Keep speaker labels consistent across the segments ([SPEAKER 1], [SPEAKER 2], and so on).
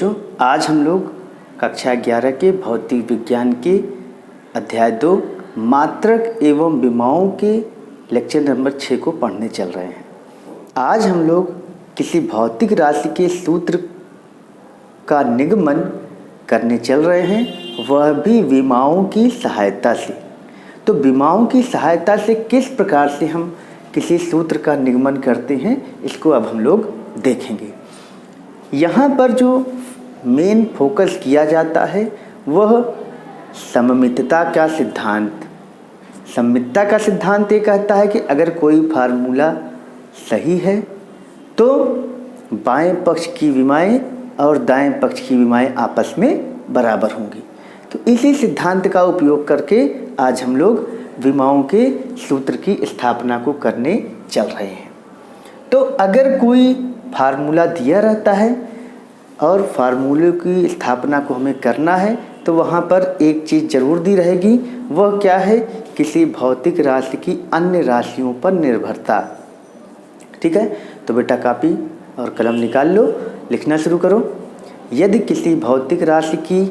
[SPEAKER 1] बच्चों, आज हम लोग कक्षा 11 के भौतिक विज्ञान के अध्याय 2 मात्रक एवं विमाओं के लेक्चर नंबर 6 को पढ़ने चल रहे हैं। आज हम लोग किसी भौतिक राशि के सूत्र का निगमन करने चल रहे हैं, वह भी विमाओं की सहायता से। तो विमाओं की सहायता से किस प्रकार से हम किसी सूत्र का निगमन करते हैं, इसको अब हम लोग देखेंगे। यहाँ पर जो मेन फोकस किया जाता है वह सममितता का सिद्धांत। सममितता का सिद्धांत ये कहता है कि अगर कोई फार्मूला सही है तो बाएं पक्ष की विमाएं और दाएं पक्ष की विमाएं आपस में बराबर होंगी। तो इसी सिद्धांत का उपयोग करके आज हम लोग विमाओं के सूत्र की स्थापना को करने चल रहे हैं। तो अगर कोई फार्मूला दिया रहता है और फार्मूले की स्थापना को हमें करना है तो वहाँ पर एक चीज़ ज़रूर दी रहेगी, वह क्या है? किसी भौतिक राशि की अन्य राशियों पर निर्भरता। ठीक है, तो बेटा कापी और कलम निकाल लो, लिखना शुरू करो। यदि किसी भौतिक राशि की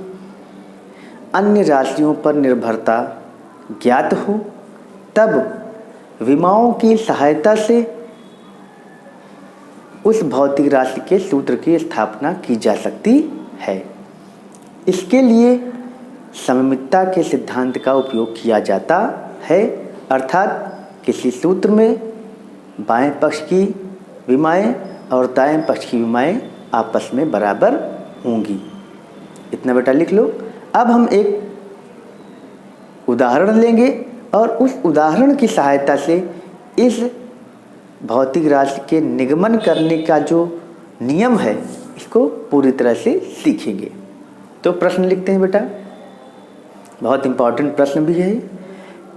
[SPEAKER 1] अन्य राशियों पर निर्भरता ज्ञात हो तब विमाओं की सहायता से उस भौतिक राशि के सूत्र की स्थापना की जा सकती है। इसके लिए सममितता के सिद्धांत का उपयोग किया जाता है, अर्थात किसी सूत्र में बाएं पक्ष की विमाएं और दाएं पक्ष की विमाएं आपस में बराबर होंगी। इतना बेटा लिख लो। अब हम एक उदाहरण लेंगे और उस उदाहरण की सहायता से इस भौतिक राशि के निगमन करने का जो नियम है इसको पूरी तरह से सीखेंगे। तो प्रश्न लिखते हैं बेटा, बहुत इंपॉर्टेंट प्रश्न भी है।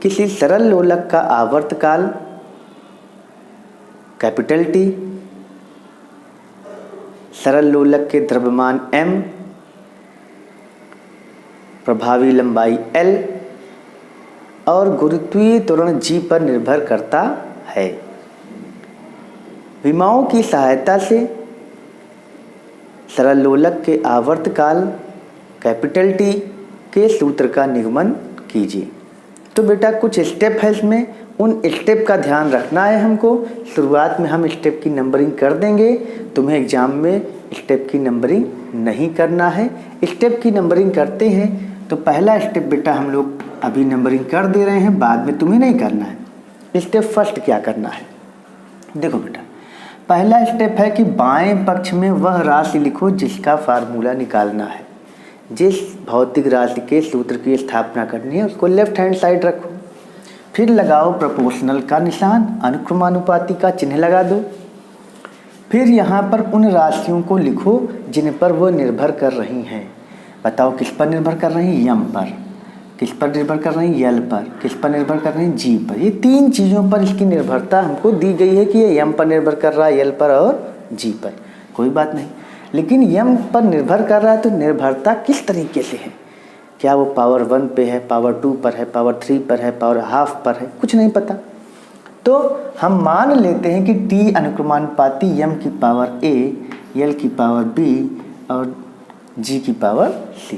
[SPEAKER 1] किसी सरल लोलक का आवर्तकाल कैपिटल T, सरल लोलक के द्रव्यमान m, प्रभावी लंबाई L और गुरुत्वीय त्वरण G पर निर्भर करता है। विमाओं की सहायता से सरल लोलक के आवर्तकाल कैपिटल T के सूत्र का निगमन कीजिए। तो बेटा कुछ स्टेप है इसमें, उन स्टेप का ध्यान रखना है हमको। शुरुआत में हम स्टेप की नंबरिंग कर देंगे, तुम्हें एग्जाम में स्टेप की नंबरिंग नहीं करना है। स्टेप की नंबरिंग करते हैं तो पहला स्टेप बेटा हम लोग अभी नंबरिंग कर दे रहे हैं, बाद में तुम्हें नहीं करना है। स्टेप फर्स्ट क्या करना है, देखो बेटा, पहला स्टेप है कि बाएं पक्ष में वह राशि लिखो जिसका फार्मूला निकालना है। जिस भौतिक राशि के सूत्र की स्थापना करनी है उसको लेफ्ट हैंड साइड रखो। फिर लगाओ प्रोपोर्शनल का निशान, अनुक्रमानुपाती का चिन्ह लगा दो। फिर यहाँ पर उन राशियों को लिखो जिन पर वो निर्भर कर रही हैं। बताओ किस पर निर्भर कर रही हैं? यम पर। किस पर निर्भर कर रही हैं? यल पर। किस पर निर्भर कर रही हैं? जी पर। ये तीन चीज़ों पर इसकी निर्भरता हमको दी गई है कि ये यम पर निर्भर कर रहा है, यल पर और जी पर। कोई बात नहीं, लेकिन यम पर निर्भर कर रहा है तो निर्भरता किस तरीके से है? क्या वो पावर 1 पे है, पावर 2 पर है, पावर 3 पर है, पावर हाफ पर है? कुछ नहीं पता। तो हम मान लेते हैं कि T अनुक्रमानुपाती यम की पावर A, यल की पावर B और G की पावर C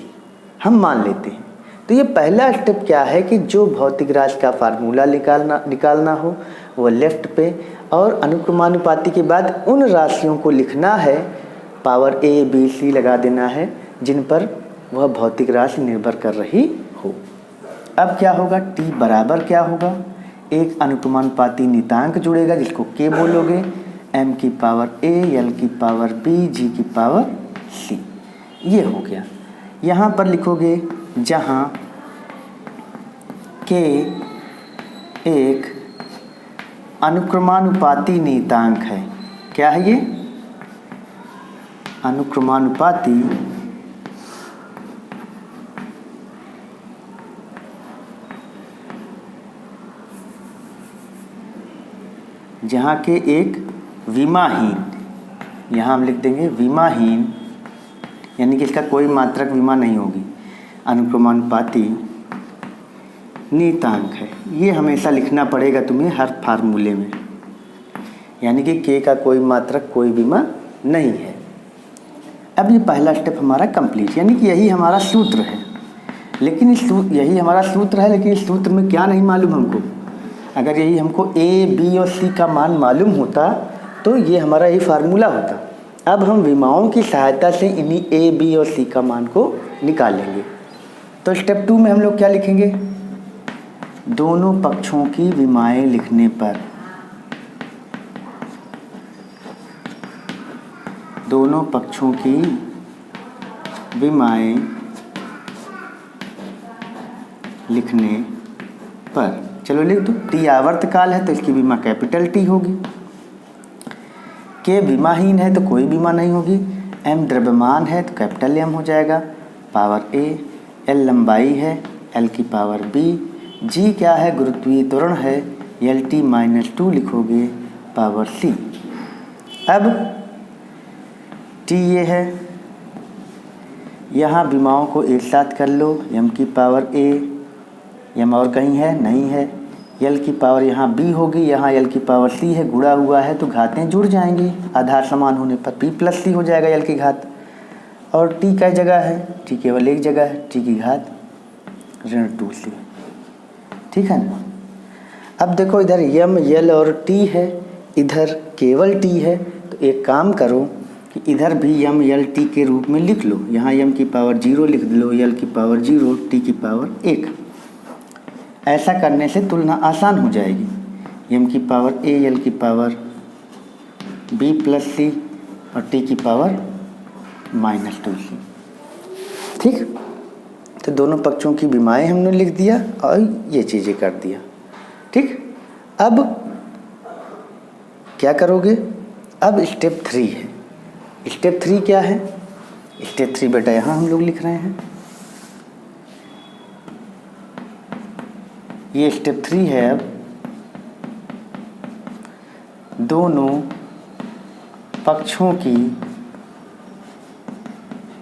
[SPEAKER 1] हम मान लेते हैं। तो ये पहला स्टेप क्या है कि जो भौतिक राशि का फार्मूला निकालना हो वो लेफ्ट पे, और अनुक्रमानुपाती के बाद उन राशियों को लिखना है, पावर A, B, C लगा देना है जिन पर वह भौतिक राशि निर्भर कर रही हो। अब क्या होगा? T बराबर क्या होगा? एक अनुक्रमानुपाती नियतांक जुड़ेगा जिसको K बोलोगे, M की पावर A, L की पावर B, G की पावर C। ये हो गया। यहाँ पर लिखोगे जहाँ K एक अनुक्रमानुपाती नियतांक है। क्या है ये? अनुक्रमानुपाती जहाँ के एक विमाहीन, यहाँ हम लिख देंगे विमाहीन, यानी कि इसका कोई मात्रक विमा नहीं होगी, अनुक्रमानुपाती नियतांक है। ये हमेशा लिखना पड़ेगा तुम्हें हर फार्मूले में, यानी कि K का कोई मात्रक कोई विमा नहीं है। अब ये पहला स्टेप हमारा कंप्लीट, यानी कि यही हमारा सूत्र है। लेकिन यही हमारा सूत्र है, लेकिन इस सूत्र में क्या नहीं मालूम हमको। अगर यही हमको ए, बी और सी का मान मालूम होता तो ये हमारा यही फार्मूला होता। अब हम विमाओं की सहायता से इन्हीं ए, बी और सी का मान को निकालेंगे। तो स्टेप 2 में हम लोग क्या लिखेंगे, दोनों पक्षों की विमाएं लिखने पर, दोनों पक्षों की विमाएं लिखने पर, चलो लिख दो। टी आवर्तकाल है तो इसकी विमा कैपिटल टी होगी, के विमाहीन है तो कोई विमा नहीं होगी, एम द्रव्यमान है तो कैपिटल एम हो जाएगा, पावर ए, एल लंबाई है, एल की पावर बी, जी क्या है, गुरुत्वीय त्वरण है, एल टी -2 लिखोगे, पावर सी। अब टी ये है, यहाँ विमाओं को एक साथ कर लो, एम की पावर ए, एम और कहीं है नहीं है, एल की पावर यहाँ बी होगी, यहाँ एल की पावर सी है, गुणा हुआ है तो घातें जुड़ जाएंगी, आधार समान होने पर पी प्लस सी हो जाएगा एल की घात। और टी का जगह है, टी केवल एक जगह है, टी की घात -2c, ठीक है ना। अब देखो इधर एम, एल और टी है, इधर केवल टी है, तो एक काम करो कि इधर भी एम, एल, टी के रूप में लिख लो। यहाँ एम की पावर 0 लिख लो, एल की पावर 0, टी की पावर 1। ऐसा करने से तुलना आसान हो जाएगी। एम की पावर ए, एल की पावर बी प्लस सी और टी की पावर -2c, ठीक। तो दोनों पक्षों की विमाएं हमने लिख दिया और ये चीज़ें कर दिया, ठीक। अब क्या करोगे, अब स्टेप 3 है। स्टेप 3 क्या है, स्टेप 3 बेटा यहाँ हम लोग लिख रहे हैं, ये स्टेप 3 है। अब दोनों पक्षों की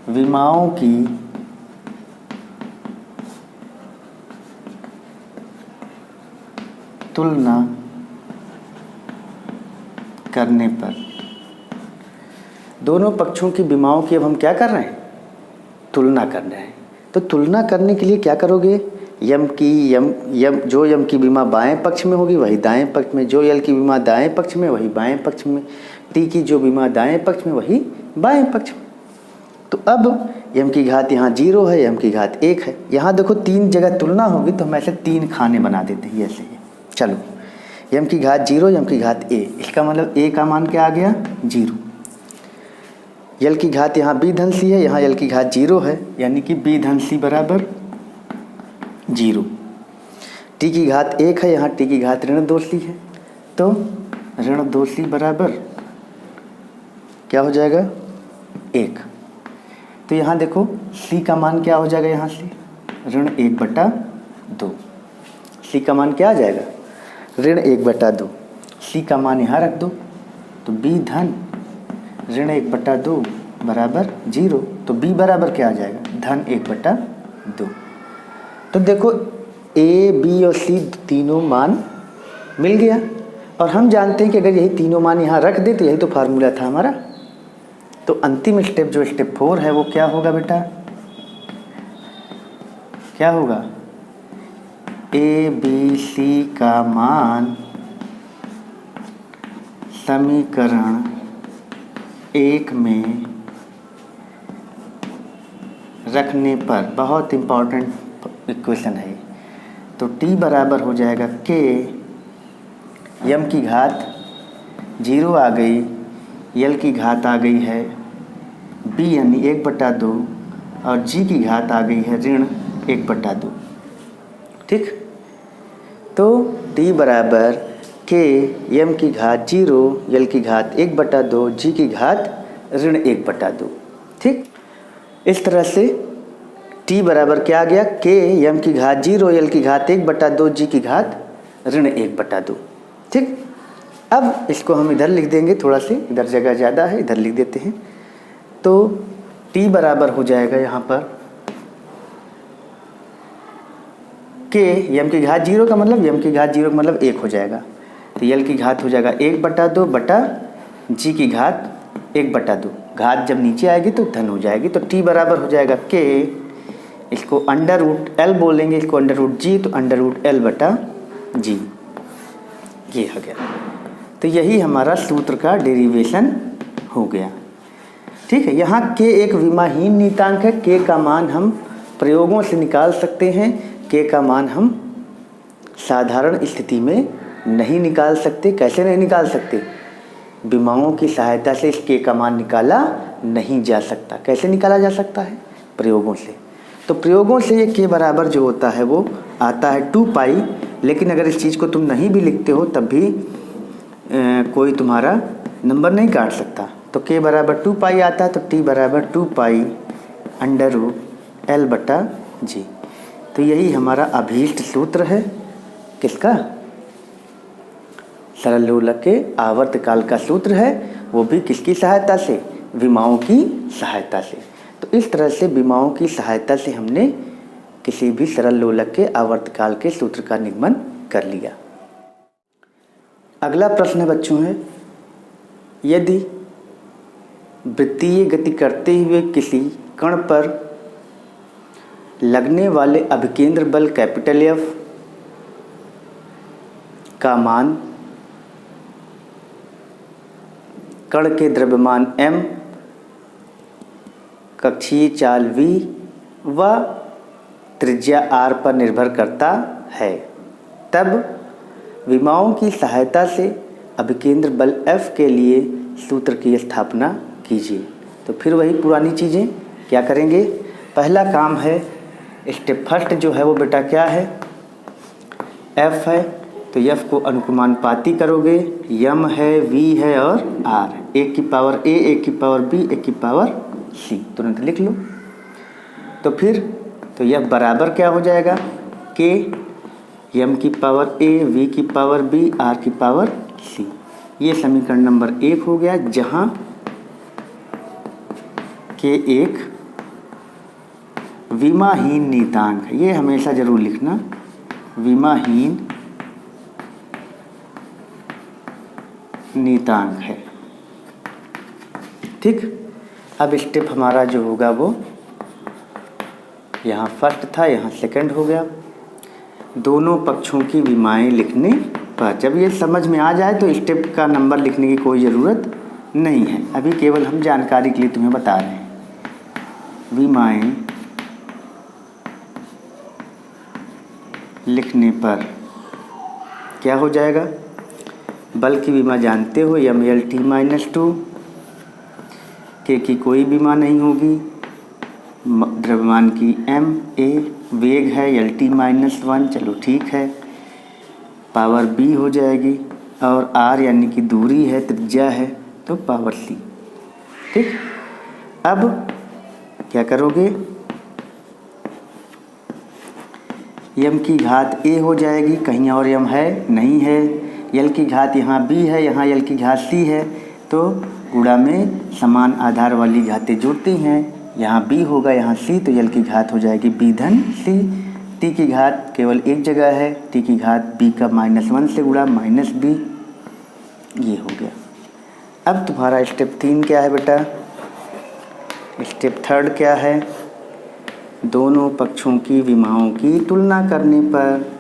[SPEAKER 1] विमाओं की तुलना करने पर, दोनों पक्षों की विमाओं की अब हम क्या कर रहे हैं, तुलना कर रहे हैं। तो तुलना करने के लिए क्या करोगे, यम जो यम की विमा बाएं पक्ष में होगी वही दाएं पक्ष में, जो यल की विमा दाएं पक्ष में वही बाएं पक्ष में, टी की जो विमा दाएं पक्ष में वही बाएं पक्ष में। तो अब यम की घात यहाँ 0 है, यम की घात 1 है। यहाँ देखो 3 जगह तुलना होगी तो हम ऐसे 3 खाने बना देते हैं ऐसे ही। चलो, यम की घात 0, यम की घात a, इसका मतलब a का मान क्या आ गया 0। यल की घात यहाँ b धन c है, यहाँ यल की घात 0 है, यानी कि b धन c बराबर 0। t की घात 1 है, यहाँ t की घात ऋण 2c है, तो ऋण 2c बराबर क्या हो जाएगा 1। तो यहाँ देखो c का मान क्या हो जाएगा, यहाँ से ऋण 1/2। c का मान क्या आ जाएगा, ऋण 1/2। c का मान यहाँ रख दो, तो b धन ऋण 1/2 बराबर 0, तो b बराबर क्या आ जाएगा, धन 1/2। तो देखो a, b और c तीनों मान मिल गया, और हम जानते हैं कि अगर यही तीनों मान यहाँ रख दे तो यही तो फार्मूला था हमारा। तो अंतिम स्टेप जो स्टेप 4 है वो क्या होगा बेटा, क्या होगा, ए बी सी का मान समीकरण 1 में रखने पर, बहुत इम्पॉर्टेंट इक्वेशन है। तो t बराबर हो जाएगा k, यम की घात 0 आ गई, यल की घात आ गई है b यानी 1/2, और g की घात आ गई है ऋण 1/2, ठीक। तो t बराबर k, यम की घात 0, यल की घात 1/2, g की घात ऋण 1/2, ठीक। इस तरह से t बराबर क्या आ गया, k, यम की घात 0, यल की घात 1/2, g की घात ऋण 1/2, ठीक। अब इसको हम इधर लिख देंगे, थोड़ा सी इधर जगह ज़्यादा है, इधर लिख देते हैं। तो t बराबर हो जाएगा यहाँ पर k, यम की घात 0 का मतलब, यम की घात 0 का मतलब 1 हो जाएगा, तो यल की घात हो जाएगा 1/2 बटा g की घात 1/2। घात जब नीचे आएगी तो धन हो जाएगी। तो t बराबर हो जाएगा k, इसको अंडर रूट l बोलेंगे, इसको अंडर रूट g, तो अंडर रूट l बटा g, ये हो गया। तो यही हमारा सूत्र का डेरिवेशन हो गया। ठीक है, यहाँ k एक विमाहीन नियतांक है। k का मान हम प्रयोगों से निकाल सकते हैं, k का मान हम साधारण स्थिति में नहीं निकाल सकते। कैसे नहीं निकाल सकते? विमाओं की सहायता से इस k का मान निकाला नहीं जा सकता। कैसे निकाला जा सकता है? प्रयोगों से। तो प्रयोगों से ये k बराबर जो होता है वो आता है 2 पाई। लेकिन अगर इस चीज़ को तुम नहीं भी लिखते हो तब भी कोई तुम्हारा नंबर नहीं काट सकता। तो k बराबर 2 पाई आता है, तो t बराबर 2 पाई अंडर रूट l बटा g। तो यही हमारा अभीष्ट सूत्र है। किसका? सरल लोलक के आवर्तकाल का सूत्र है, वो भी किसकी सहायता से? विमाओं की सहायता से। तो इस तरह से विमाओं की सहायता से हमने किसी भी सरल लोलक के आवर्तकाल के सूत्र का निगमन कर लिया। अगला प्रश्न बच्चों है, यदि वृत्तीय गति करते हुए किसी कण पर लगने वाले अभिकेंद्र बल कैपिटल F का मान कण के द्रव्यमान m, कक्षीय चाल v व त्रिज्या r पर निर्भर करता है, तब विमाओं की सहायता से अभिकेंद्र बल F के लिए सूत्र की स्थापना कीजिए। तो फिर वही पुरानी चीज़ें क्या करेंगे? पहला काम है, स्टेप फर्स्ट जो है वो बेटा क्या है? F है, तो F को अनुक्रमानुपाती करोगे। m है, v है और r, एक की पावर a, एक की पावर b, एक की पावर c, तुरंत लिख लो। तो फिर तो F बराबर क्या हो जाएगा? k, m की पावर a, v की पावर b, r की पावर c। ये समीकरण नंबर 1 हो गया, जहाँ k एक विमाहीन नियतांक है। ये हमेशा जरूर लिखना, विमाहीन नियतांक है। ठीक, अब स्टेप हमारा जो होगा वो यहाँ फर्स्ट था, यहाँ सेकंड हो गया। दोनों पक्षों की विमाएं लिखने पर जब ये समझ में आ जाए तो स्टेप का नंबर लिखने की कोई ज़रूरत नहीं है। अभी केवल हम जानकारी के लिए तुम्हें बता रहे हैं। विमाएं लिखने पर क्या हो जाएगा? बल की विमा जानते हो, mlt-2, k की कोई विमा नहीं होगी, द्रव्यमान की m, a, वेग है lt-1, चलो ठीक है, पावर b हो जाएगी, और r यानी कि दूरी है, त्रिज्या है, तो पावर c। ठीक, अब क्या करोगे? m की घात a हो जाएगी, कहीं और m है नहीं है, l की घात यहाँ b है, यहाँ l की घात c है, तो गुणा में समान आधार वाली घातें जुड़ती हैं। यहाँ b होगा, यहाँ c, तो l की घात हो जाएगी b धन c। t की घात केवल एक जगह है, t की घात b का -1 से गुणा -b, ये हो गया। अब तुम्हारा स्टेप 3 क्या है बेटा? स्टेप थर्ड क्या है? दोनों पक्षों की विमाओं की तुलना करने पर,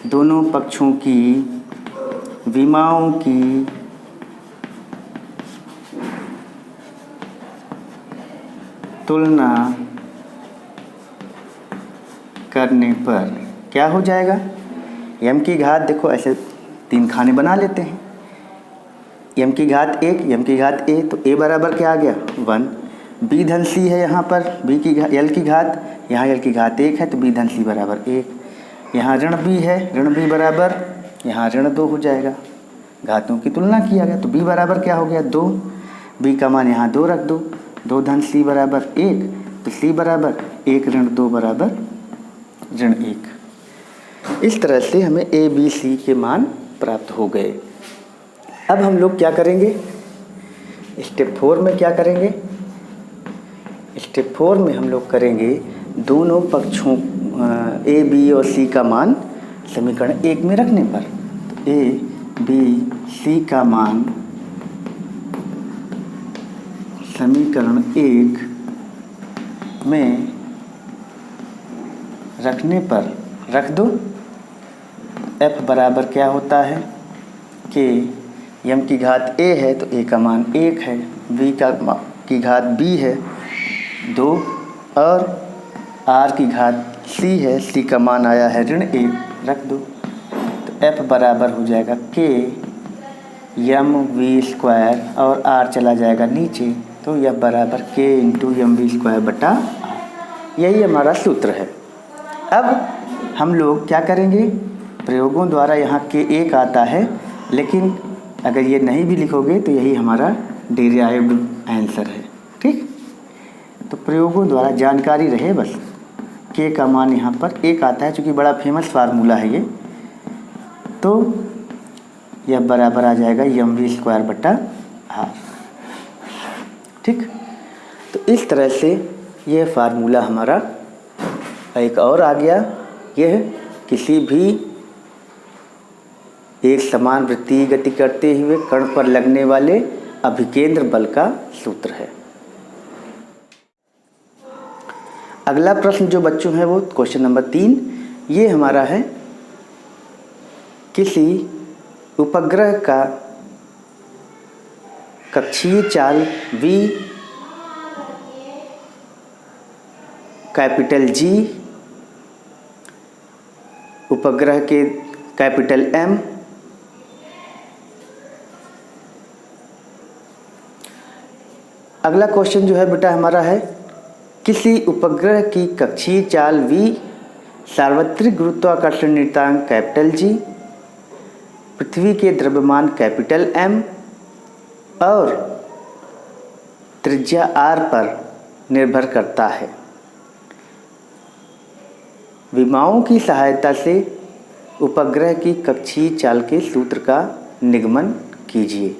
[SPEAKER 1] दोनों पक्षों की विमाओं की तुलना करने पर क्या हो जाएगा? m की घात देखो ऐसे 3 खाने बना लेते हैं। m की घात 1, m की घात a, तो a बराबर क्या आ गया? 1। b धन c है यहाँ पर, b की घात l की घात, यहाँ l की घात 1 है, तो b धन c बराबर 1। यहाँ ऋण b है, ऋण b बराबर यहाँ ऋण 2 हो जाएगा। घातों की तुलना किया गया, तो b बराबर क्या हो गया? 2। b का मान यहाँ 2 रख दो, 2 धन c बराबर 1, तो c बराबर 1 ऋण 2 बराबर ऋण 1। इस तरह से हमें a, b, c के मान प्राप्त हो गए। अब हम लोग क्या करेंगे? स्टेप 4 में क्या करेंगे? स्टेप 4 में हम लोग करेंगे दोनों पक्षों a, b और c का मान समीकरण 1 में रखने पर। तो a, b, c का मान समीकरण 1 में रखने पर रख दो। f बराबर क्या होता है कि m की घात a है तो a का मान 1 है, v की घात b है 2 और r की घात c है, c का मान आया है -1, रख दो। तो f बराबर हो जाएगा k mv² और r चला जाएगा नीचे, तो यह बराबर k × mv² बटा r। यही हमारा सूत्र है। अब हम लोग क्या करेंगे, प्रयोगों द्वारा यहाँ के 1 आता है, लेकिन अगर ये नहीं भी लिखोगे तो यही हमारा डिराइव्ड आंसर है। ठीक, तो प्रयोगों द्वारा जानकारी रहे बस। के का मान यहाँ पर 1 आता है, चूँकि बड़ा फेमस फार्मूला है ये, तो यह बराबर आ जाएगा mv² बटा r। ठीक, तो इस तरह से यह फार्मूला हमारा एक और आ गया। यह किसी भी एक समान वृत्तीय गति करते हुए कण पर लगने वाले अभिकेंद्र बल का सूत्र है। अगला प्रश्न जो बच्चों है वो क्वेश्चन नंबर 3, ये हमारा है किसी उपग्रह का कक्षीय चाल v कैपिटल G, उपग्रह के कैपिटल M, अगला क्वेश्चन जो है बेटा हमारा है किसी उपग्रह की कक्षीय चाल v, सार्वत्रिक गुरुत्वाकर्षण नियतांक कैपिटल G, पृथ्वी के द्रव्यमान कैपिटल M और त्रिज्या r पर निर्भर करता है। विमाओं की सहायता से उपग्रह की कक्षीय चाल के सूत्र का निगमन कीजिए।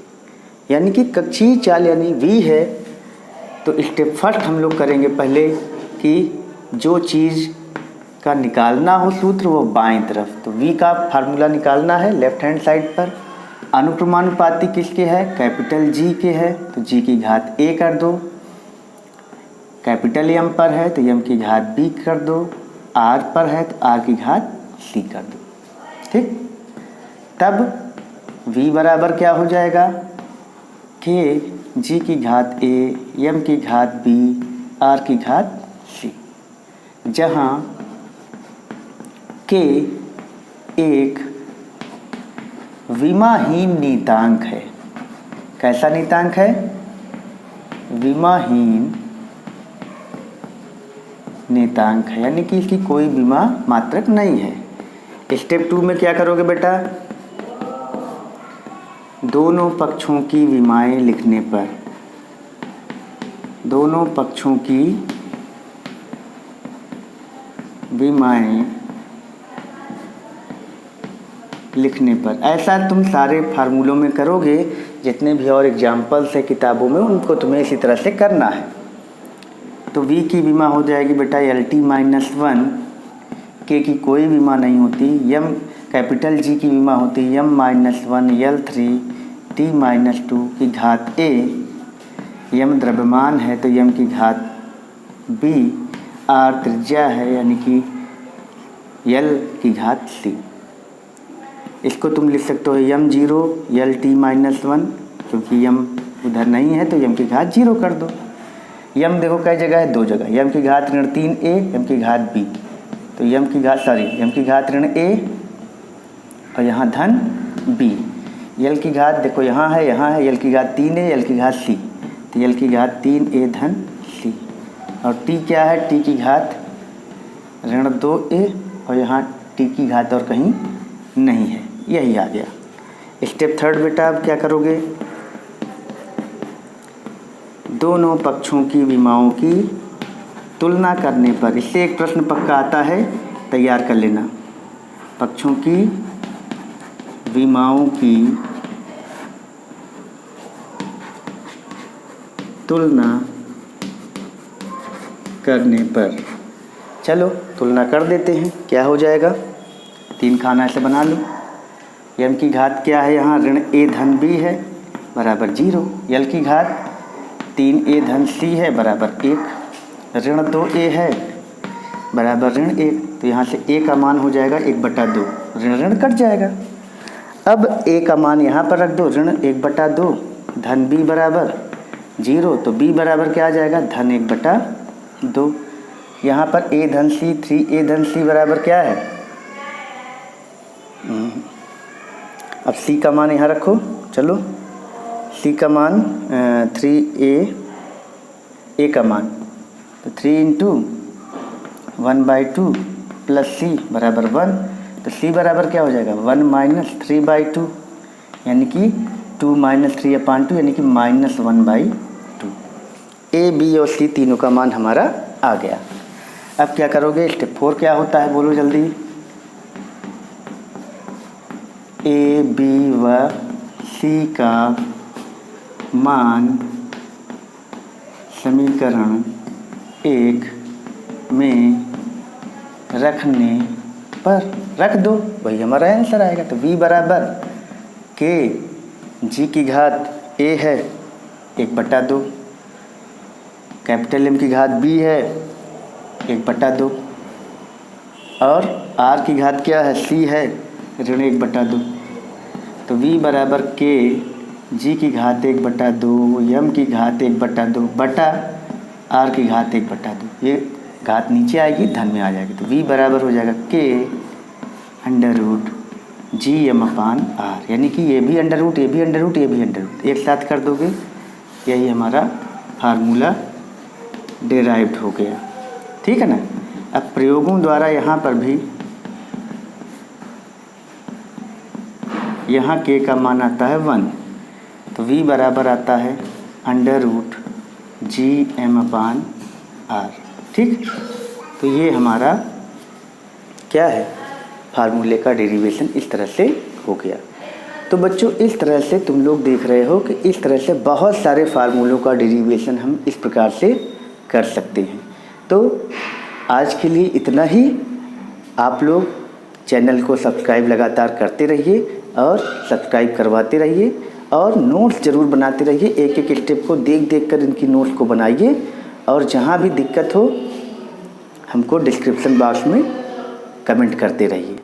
[SPEAKER 1] यानी कि कक्षीय चाल यानी v है, तो स्टेप फर्स्ट हम लोग करेंगे पहले कि जो चीज़ का निकालना हो सूत्र वो बाएं तरफ, तो v का फार्मूला निकालना है लेफ्ट हैंड साइड पर। अनुक्रमानुपाती किसके है, कैपिटल G के है, तो G की घात a कर दो। कैपिटल M पर है तो M की घात b कर दो। r पर है तो r की घात c कर दो। ठीक, तब v बराबर क्या हो जाएगा, k g की घात a, m की घात b, r की घात c, जहाँ k एक विमाहीन नियतांक है। कैसा नियतांक है, विमाहीन नियतांक है, यानी कि इसकी कोई विमा मात्रक नहीं है। स्टेप 2 में क्या करोगे बेटा, दोनों पक्षों की विमाएं लिखने पर, दोनों पक्षों की विमाएं लिखने पर, ऐसा तुम सारे फार्मूलों में करोगे, जितने भी और एग्जाम्पल्स है किताबों में उनको तुम्हें इसी तरह से करना है। तो v की विमा हो जाएगी बेटा LT-1, k की कोई विमा नहीं होती, m कैपिटल G की विमा होती है m-1 L3 T-2 की घात a, m द्रव्यमान है तो m की घात b, r त्रिज्या है यानी कि l की घात c। इसको तुम लिख सकते हो m0 LT-1, क्योंकि m उधर नहीं है तो m की घात 0 कर दो। m देखो कई जगह है, 2 जगह, m की घात -3a, m की घात b, तो m की घात ऋण a और यहाँ धन b। l की घात देखो यहाँ है l की घात 3a, l की घात c, तो l की घात 3a धन c। और t क्या है, t की घात ऋण 2a और यहाँ t की घात और कहीं नहीं है, यही आ गया। स्टेप 3 बेटा अब क्या करोगे, दोनों पक्षों की विमाओं की तुलना करने पर, इससे एक प्रश्न पक्का आता है, तैयार कर लेना। पक्षों की विमाओं की तुलना करने पर, चलो तुलना कर देते हैं, क्या हो जाएगा, 3 खाना ऐसे बना लो। m की घात क्या है यहाँ, ऋण a धन b है, बराबर 0। l की घात 3a धन c है बराबर 1, ऋण 2a है बराबर ऋण 1, तो यहाँ से a का मान हो जाएगा 1/2, ऋण ऋण कट जाएगा। अब a का मान यहाँ पर रख दो, ऋण 1/2, धन b बराबर 0, तो b बराबर क्या आ जाएगा, धन 1/2। यहाँ पर a धन c 3a धन c बराबर क्या है, अब c का मान यहाँ रखो, चलो c का मान 3a का मान, तो 3 × 1/2 प्लस c बराबर 1, तो c बराबर क्या हो जाएगा 1 - 3/2, यानी कि 2 - 3/2 यानी कि -1/2। a b और c तीनों का मान हमारा आ गया। अब क्या करोगे, स्टेप 4 क्या होता है बोलो जल्दी। a b व c का मान समीकरण 1 में रखने पर रख दो, वही हमारा आंसर आएगा। तो v बराबर k g की घात a है 1/2, कैपिटल M की घात b है 1/2 और r की घात क्या है, c है ऋण 1/2। तो v बराबर k g की घात 1/2 m की घात 1/2 बटा r की घात 1/2, ये घात नीचे आएगी धन में आ जाएगी। तो v बराबर हो जाएगा k √GM/r, यानी कि ये भी अंडर रूट, ये भी अंडर रूट, ये भी अंडर रूट, एक साथ कर दोगे, यही हमारा फार्मूला डेराइव्ड हो गया। ठीक है ना। अब प्रयोगों द्वारा यहाँ पर भी यहाँ k का मान आता है 1, तो v बराबर आता है √GM/r। ठीक, तो ये हमारा क्या है, फार्मूले का डेरिवेशन इस तरह से हो गया। तो बच्चों इस तरह से तुम लोग देख रहे हो कि इस तरह से बहुत सारे फार्मूलों का डेरिवेशन हम इस प्रकार से कर सकते हैं। तो आज के लिए इतना ही। आप लोग चैनल को सब्सक्राइब लगातार करते रहिए और सब्सक्राइब करवाते रहिए और नोट्स ज़रूर बनाते रहिए। एक एक स्टेप को देख देख कर इनकी नोट्स को बनाइए और जहाँ भी दिक्कत हो हमको डिस्क्रिप्शन बॉक्स में कमेंट करते रहिए।